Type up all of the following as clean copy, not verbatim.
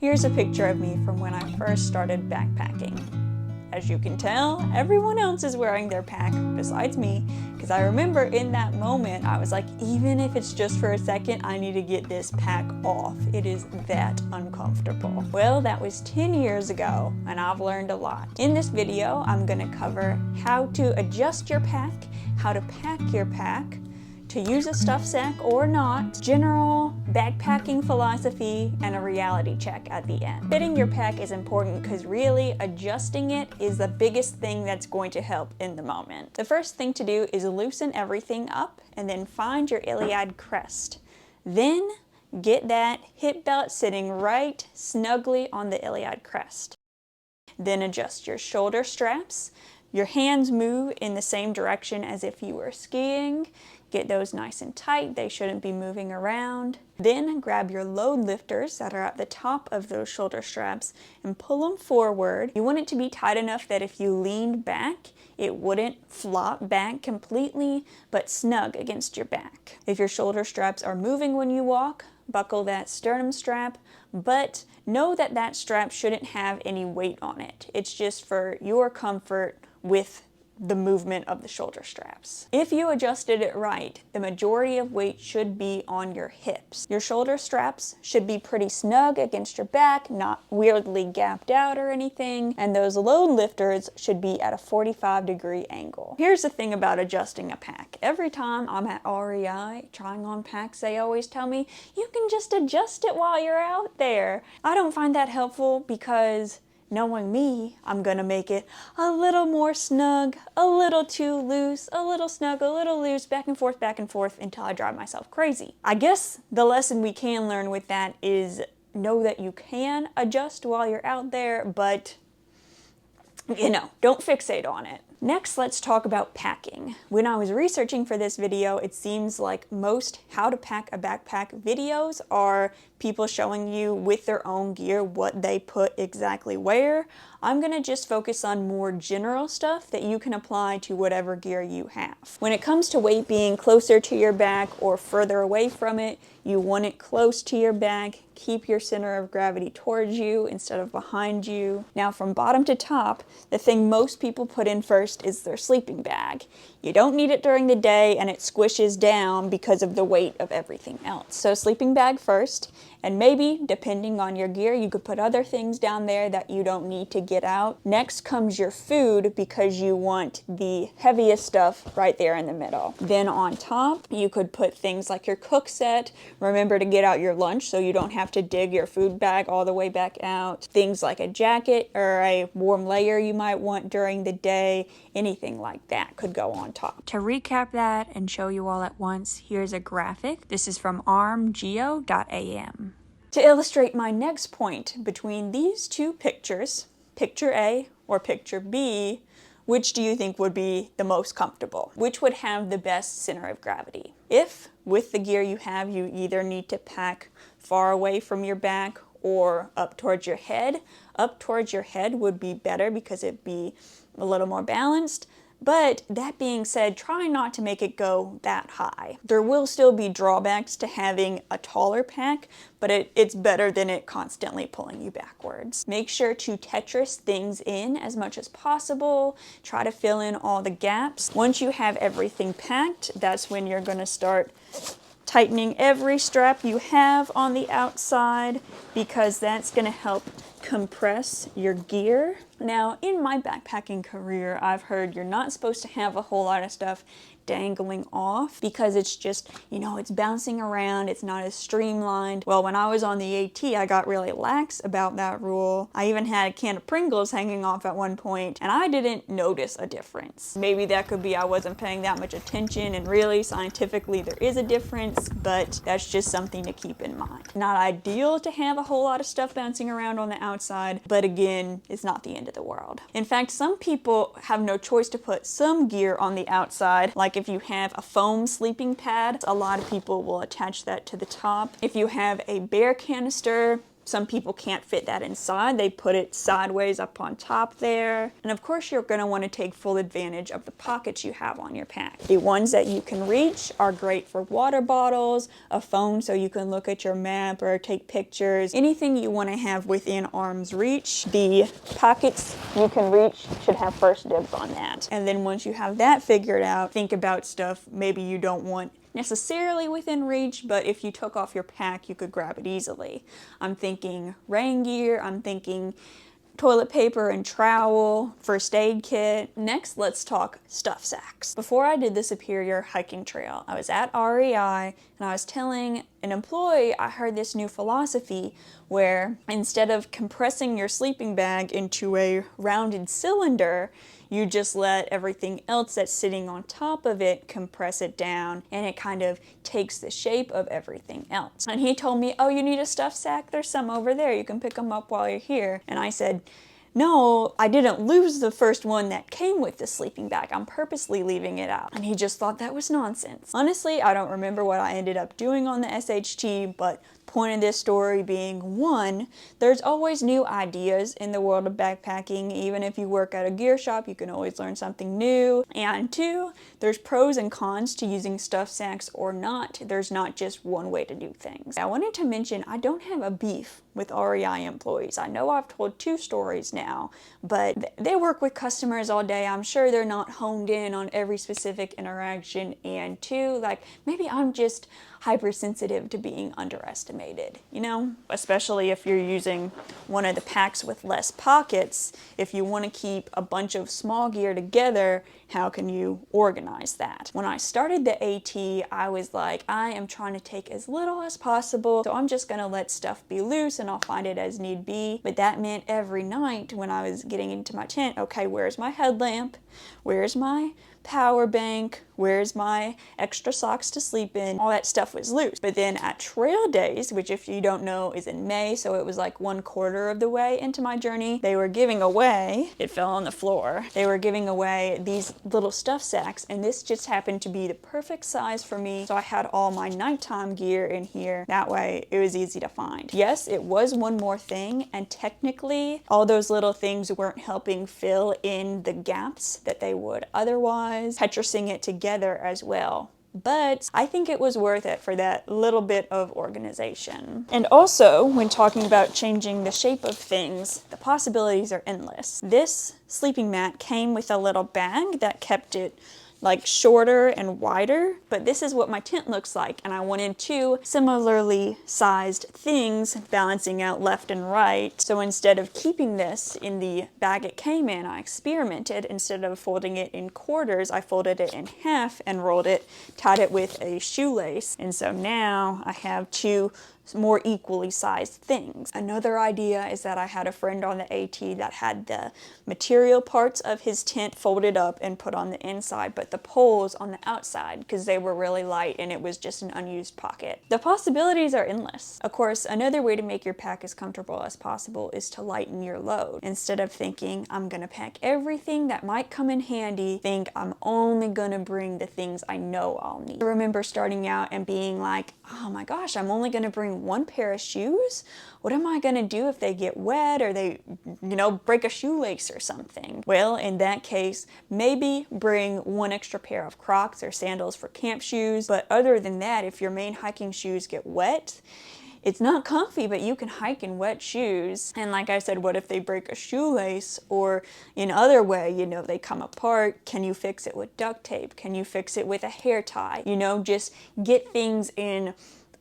Here's a picture of me from when I first started backpacking. As you can tell, everyone else is wearing their pack besides me, because I remember in that moment I was like, even if it's just for a second, I need to get this pack off. It is that uncomfortable. Well, that was 10 years ago, and I've learned a lot. In this video, I'm gonna cover how to adjust your pack, how to pack your pack, to use a stuff sack or not, general backpacking philosophy, and a reality check at the end. Fitting your pack is important because really adjusting it is the biggest thing that's going to help in the moment. The first thing to do is loosen everything up and then find your iliad crest. Then get that hip belt sitting right snugly on the iliad crest. Then adjust your shoulder straps. Your hands move in the same direction as if you were skiing. Get those nice and tight, they shouldn't be moving around. Then grab your load lifters that are at the top of those shoulder straps and pull them forward. You want it to be tight enough that if you leaned back, it wouldn't flop back completely, but snug against your back. If your shoulder straps are moving when you walk, buckle that sternum strap, but know that that strap shouldn't have any weight on it. It's just for your comfort with the movement of the shoulder straps. If you adjusted it right, the majority of weight should be on your hips. Your shoulder straps should be pretty snug against your back, not weirdly gapped out or anything, and those load lifters should be at a 45-degree angle. Here's the thing about adjusting a pack. Every time I'm at REI trying on packs, they always tell me, you can just adjust it while you're out there. I don't find that helpful because knowing me, I'm gonna make it a little more snug, a little too loose, a little snug, a little loose, back and forth until I drive myself crazy. I guess the lesson we can learn with that is know that you can adjust while you're out there, but don't fixate on it. Next, let's talk about packing. When I was researching for this video, it seems like most how to pack a backpack videos are people showing you with their own gear what they put exactly where. I'm gonna just focus on more general stuff that you can apply to whatever gear you have. When it comes to weight being closer to your back or further away from it, you want it close to your back. Keep your center of gravity towards you instead of behind you. Now from bottom to top, the thing most people put in first is their sleeping bag. You don't need it during the day and it squishes down because of the weight of everything else. So sleeping bag first, and maybe, depending on your gear, you could put other things down there that you don't need to get out. Next comes your food because you want the heaviest stuff right there in the middle. Then on top, you could put things like your cook set. Remember to get out your lunch so you don't have to dig your food bag all the way back out. Things like a jacket or a warm layer you might want during the day. Anything like that could go on top. To recap that and show you all at once, here's a graphic. This is from armgeo.am. To illustrate my next point, between these two pictures, picture A or picture B, which do you think would be the most comfortable? Which would have the best center of gravity? If, with the gear you have, you either need to pack far away from your back or up towards your head would be better because it'd be a little more balanced. But that being said, try not to make it go that high. There will still be drawbacks to having a taller pack, but it's better than it constantly pulling you backwards. Make sure to Tetris things in as much as possible. Try to fill in all the gaps. Once you have everything packed, that's when you're gonna start tightening every strap you have on the outside because that's gonna help compress your gear. Now, in my backpacking career, I've heard you're not supposed to have a whole lot of stuff dangling off because it's just, it's bouncing around, it's not as streamlined. Well, when I was on the AT, I got really lax about that rule. I even had a can of Pringles hanging off at one point, and I didn't notice a difference. Maybe that could be I wasn't paying that much attention, and really, scientifically, there is a difference, but that's just something to keep in mind. Not ideal to have a whole lot of stuff bouncing around on the outside, but again, it's not the end of the world. In fact, some people have no choice to put some gear on the outside, like if you have a foam sleeping pad, a lot of people will attach that to the top. If you have a bear canister, Some people can't fit that inside. They put it sideways up on top there. And of course, you're going to want to take full advantage of the pockets you have on your pack. The ones that you can reach are great for water bottles, a phone so you can look at your map or take pictures, anything you want to have within arm's reach. The pockets you can reach should have first dibs on that. And then once you have that figured out, think about stuff maybe you don't want necessarily within reach, but if you took off your pack, you could grab it easily. I'm thinking rain gear, I'm thinking toilet paper and trowel, first aid kit. Next, let's talk stuff sacks. Before I did the Superior hiking trail, I was at REI and I was telling an employee I heard this new philosophy where instead of compressing your sleeping bag into a rounded cylinder, you just let everything else that's sitting on top of it compress it down, and it kind of takes the shape of everything else. And he told me, oh, you need a stuff sack? There's some over there. You can pick them up while you're here. And I said, no, I didn't lose the first one that came with the sleeping bag. I'm purposely leaving it out. And he just thought that was nonsense. Honestly, I don't remember what I ended up doing on the SHT, but point of this story being, one, there's always new ideas in the world of backpacking. Even if you work at a gear shop, you can always learn something new. And two, there's pros and cons to using stuff sacks or not. There's not just one way to do things. I wanted to mention I don't have a beef with REI employees. I know I've told 2 stories now, but they work with customers all day. I'm sure they're not honed in on every specific interaction. And 2, like, maybe I'm just hypersensitive to being underestimated, you know? Especially if you're using one of the packs with less pockets. If you want to keep a bunch of small gear together, how can you organize that? When I started the AT, I was like, I am trying to take as little as possible, so I'm just gonna let stuff be loose and I'll find it as need be. But that meant every night when I was getting into my tent, okay, where's my headlamp? Where's my power bank? Where's my extra socks to sleep in? All that stuff was loose. But then at trail days, which if you don't know is in May, so it was like 1/4 of the way into my journey, they were giving away, it fell on the floor, they were giving away these little stuff sacks, and this just happened to be the perfect size for me. So I had all my nighttime gear in here. That way it was easy to find. Yes, it was one more thing, and technically all those little things weren't helping fill in the gaps that they would otherwise, Tetrising it together as well. But I think it was worth it for that little bit of organization. And also, when talking about changing the shape of things, the possibilities are endless. This sleeping mat came with a little bag that kept it like shorter and wider, but this is what my tent looks like, and I wanted 2 similarly sized things balancing out left and right. So instead of keeping this in the bag it came in, I experimented. Instead of folding it in quarters, I folded it in half and rolled it, tied it with a shoelace, and so now I have 2 more equally sized things. Another idea is that I had a friend on the AT that had the material parts of his tent folded up and put on the inside, but the poles on the outside because they were really light and it was just an unused pocket. The possibilities are endless. Of course, another way to make your pack as comfortable as possible is to lighten your load. Instead of thinking, I'm gonna pack everything that might come in handy, think I'm only gonna bring the things I know I'll need. I remember starting out and being like, oh my gosh, I'm only gonna bring 1 pair of shoes? What am I gonna do if they get wet or they, break a shoelace or something? Well, in that case, maybe bring 1 extra pair of Crocs or sandals for camp shoes. But other than that, if your main hiking shoes get wet, it's not comfy, but you can hike in wet shoes. And like I said, what if they break a shoelace or in other way, they come apart? Can you fix it with duct tape? Can you fix it with a hair tie? Just get things in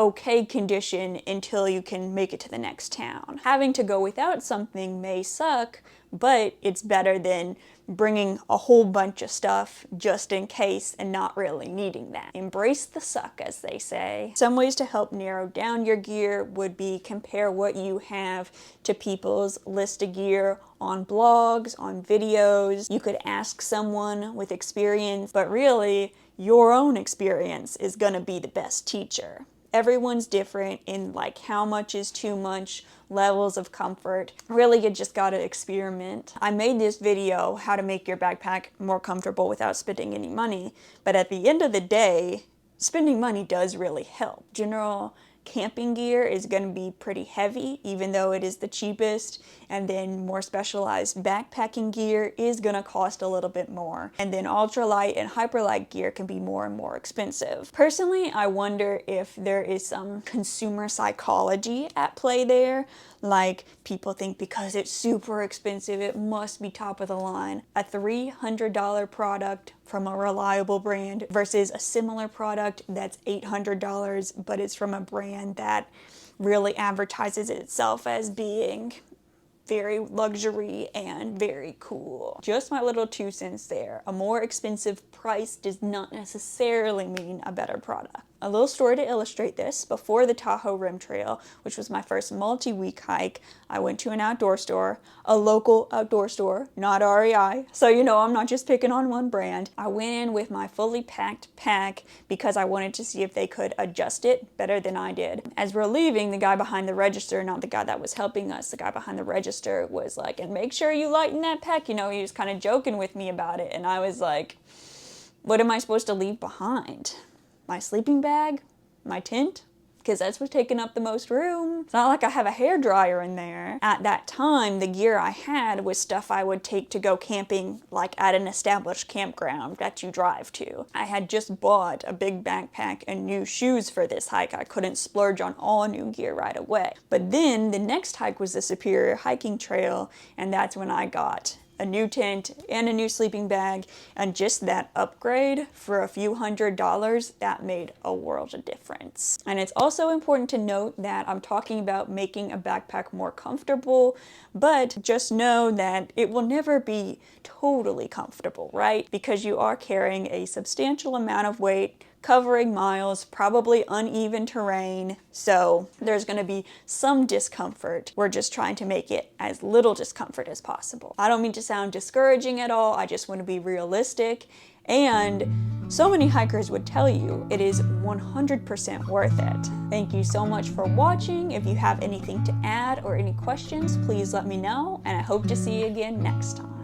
okay condition until you can make it to the next town. Having to go without something may suck, but it's better than bringing a whole bunch of stuff just in case and not really needing that. Embrace the suck, as they say. Some ways to help narrow down your gear would be compare what you have to people's list of gear on blogs, on videos. You could ask someone with experience, but really your own experience is gonna be the best teacher. Everyone's different in how much is too much, levels of comfort. Really, you just gotta experiment. I made this video, how to make your backpack more comfortable without spending any money, but at the end of the day, spending money does really help. General camping gear is going to be pretty heavy, even though it is the cheapest, and then more specialized backpacking gear is going to cost a little bit more, and then ultralight and hyperlight gear can be more and more expensive. Personally, I wonder if there is some consumer psychology at play there, like people think because it's super expensive it must be top of the line. A $300 product from a reliable brand versus a similar product that's $800 but it's from a brand that really advertises itself as being very luxury and very cool. Just my little 2 cents there. A more expensive price does not necessarily mean a better product. A little story to illustrate this. Before the Tahoe Rim Trail, which was my first multi-week hike, I went to an outdoor store, a local outdoor store, not REI. So you know I'm not just picking on one brand. I went in with my fully packed pack because I wanted to see if they could adjust it better than I did. As we're leaving, the guy behind the register, not the guy that was helping us, the guy behind the register was like, and make sure you lighten that pack. You know, he was kind of joking with me about it. And I was like, what am I supposed to leave behind? My sleeping bag? My tent? Because that's what's taking up the most room. It's not like I have a hairdryer in there. At that time, the gear I had was stuff I would take to go camping, like at an established campground that you drive to. I had just bought a big backpack and new shoes for this hike. I couldn't splurge on all new gear right away. But then the next hike was the Superior Hiking Trail, and that's when I got a new tent and a new sleeping bag, and just that upgrade for a few $100s, that made a world of difference. And it's also important to note that I'm talking about making a backpack more comfortable, but just know that it will never be totally comfortable, right? Because you are carrying a substantial amount of weight, covering miles, probably uneven terrain, so there's going to be some discomfort. We're just trying to make it as little discomfort as possible. I don't mean to sound discouraging at all, I just want to be realistic, and so many hikers would tell you it is 100% worth it. Thank you so much for watching. If you have anything to add or any questions, please let me know, and I hope to see you again next time.